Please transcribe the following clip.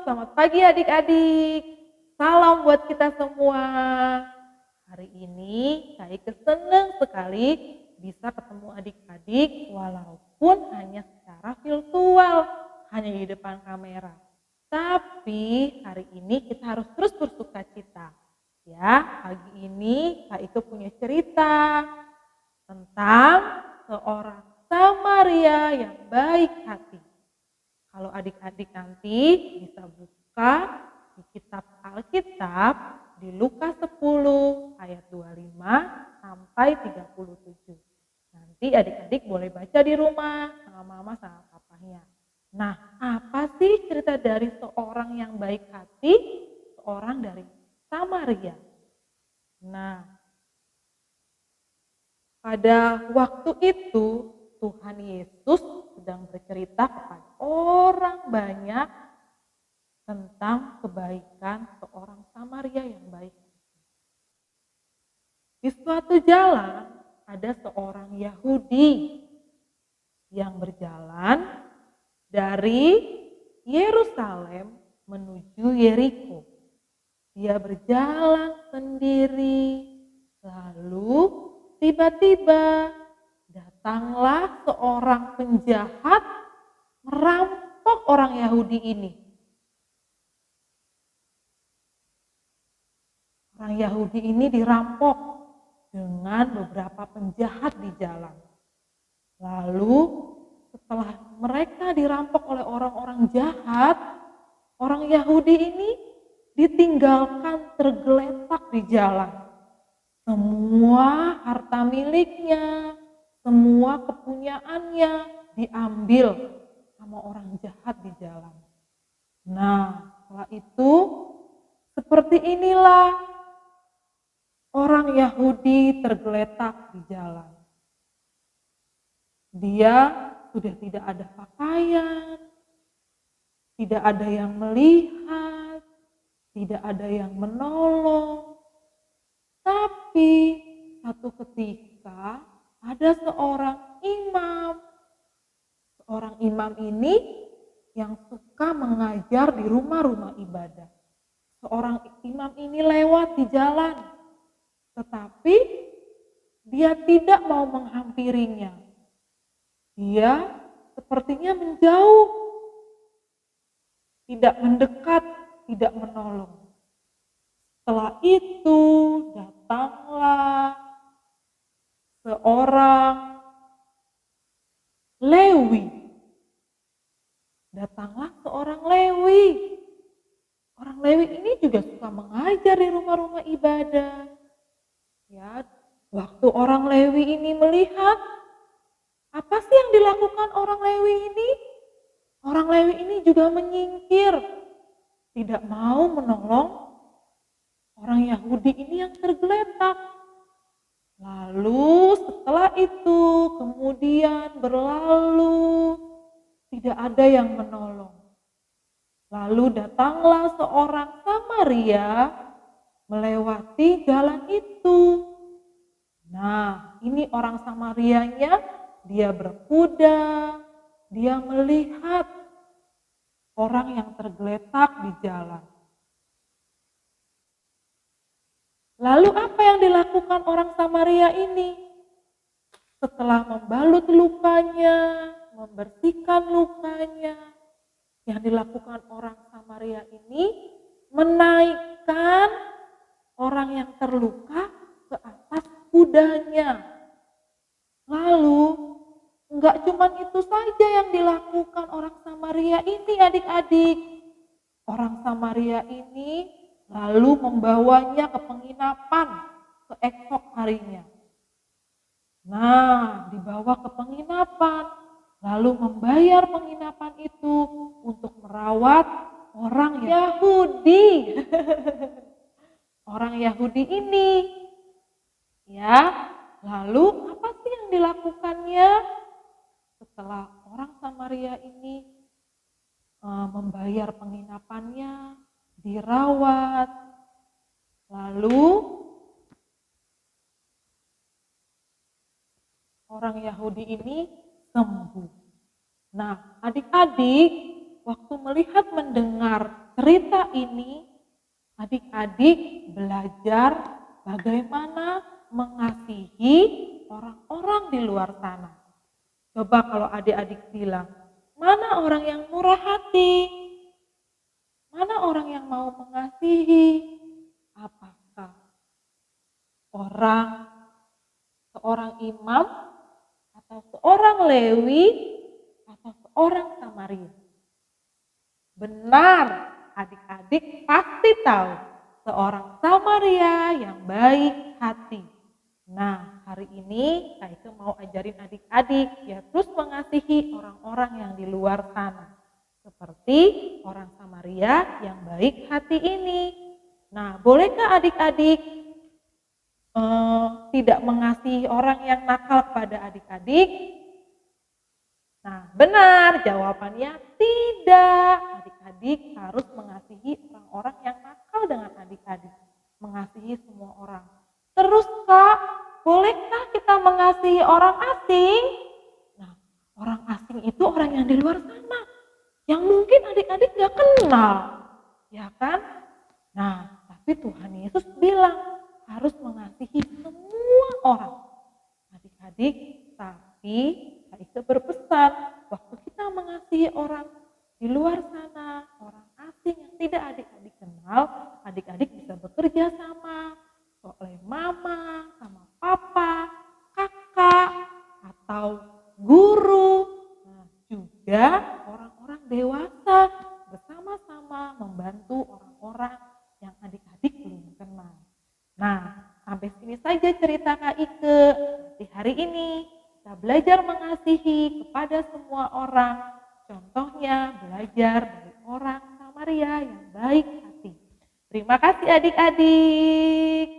selamat pagi adik-adik. Salam buat kita semua. Hari ini Kak Ike senang sekali bisa ketemu adik-adik walaupun hanya secara virtual, hanya di depan kamera. Tapi hari ini kita harus terus bersukacita. Ya, pagi ini Kak Ike punya cerita tentang seorang Samaria yang baik hati. Kalau adik-adik nanti bisa buka di kitab Alkitab di Lukas 10 ayat 25 sampai 37. Nanti adik-adik boleh baca di rumah sama mama sama papanya. Nah, apa sih cerita dari seorang yang baik hati, seorang dari Samaria? Nah, pada waktu itu Tuhan Yesus sedang bercerita kepada orang banyak tentang kebaikan seorang Samaria yang baik. Di suatu jalan ada seorang Yahudi yang berjalan dari Yerusalem menuju Yeriko. Dia berjalan sendiri, lalu tiba-tiba datanglah seorang penjahat merampok orang Yahudi ini. Orang Yahudi ini dirampok dengan beberapa penjahat di jalan. Lalu setelah mereka dirampok oleh orang-orang jahat, orang Yahudi ini ditinggalkan tergeletak di jalan. Semua harta miliknya, semua kepunyaannya diambil sama orang jahat di jalan. Nah, setelah itu seperti inilah orang Yahudi tergeletak di jalan. Dia sudah tidak ada pakaian, tidak ada yang melihat, tidak ada yang menolong. Tapi satu ketika ada seorang imam. Seorang imam ini yang suka mengajar di rumah-rumah ibadah. Seorang imam ini lewat di jalan, tetapi dia tidak mau menghampirinya. Dia sepertinya menjauh, tidak mendekat, tidak menolong. Setelah itu datanglah seorang Lewi. Datanglah seorang Lewi. Orang Lewi ini juga suka mengajar di rumah-rumah ibadah. Ya, waktu orang Lewi ini melihat, apa sih yang dilakukan orang Lewi ini? Orang Lewi ini juga menyingkir, tidak mau menolong orang Yahudi ini yang tergeletak. Lalu setelah itu kemudian berlalu, tidak ada yang menolong. Lalu datanglah seorang Samaria melewati jalan itu. Nah, ini orang Samarianya, dia berkuda, dia melihat orang yang tergeletak di jalan. Lalu apa yang dilakukan orang Samaria ini? Setelah membalut lukanya, membersihkan lukanya, yang dilakukan orang Samaria ini menaikkan orang yang terluka ke atas kudanya. Lalu enggak cuma itu saja yang dilakukan orang Samaria ini adik-adik. Orang Samaria ini lalu membawanya ke penginapan keesok harinya. Nah, dibawa ke penginapan, lalu membayar penginapan itu untuk merawat orang Yahudi. Orang Yahudi ini. Ya, lalu apa sih yang dilakukannya? Setelah orang Samaria ini membayar penginapannya, dirawat, lalu orang Yahudi ini sembuh. Nah, adik-adik waktu melihat mendengar cerita ini adik-adik belajar bagaimana mengasihi orang-orang di luar sana. Coba kalau adik-adik bilang, mana orang yang murah hati? Mana orang yang mau mengasihi? Apakah seorang imam atau seorang Lewi atau seorang Samaria? Benar, adik-adik pasti tahu seorang Samaria yang baik hati. Nah, hari ini Kak Ike mau ajarin adik-adik ya terus mengasihi orang-orang yang di luar sana. Seperti orang Samaria yang baik hati ini. Nah, bolehkah adik-adik tidak mengasihi orang yang nakal kepada adik-adik? Nah, benar, jawabannya tidak. Adik-adik harus mengasihi orang-orang yang nakal dengan adik-adik. Mengasihi semua orang. Terus Kak, bolehkah kita mengasihi orang asing? Nah, orang asing itu orang yang di luar sana. Yang mungkin adik-adik gak kenal. Ya kan? Nah, tapi Tuhan Yesus bilang harus mengasihi semua orang. Adik-adik, tapi Kak Ike berpesan, waktu kita mengasihi orang di luar sana, orang asing yang tidak adik-adik kenal, adik-adik bisa bekerja sama oleh mama, sama papa, kakak, atau guru. Nah, juga orang-orang dewasa bersama-sama membantu orang-orang yang adik-adik belum kenal. Nah, sampai sini saja cerita Kak Ike. Di hari ini kita belajar mengasihi kepada semua orang. Contohnya belajar dari orang Samaria yang baik hati. Terima kasih adik-adik.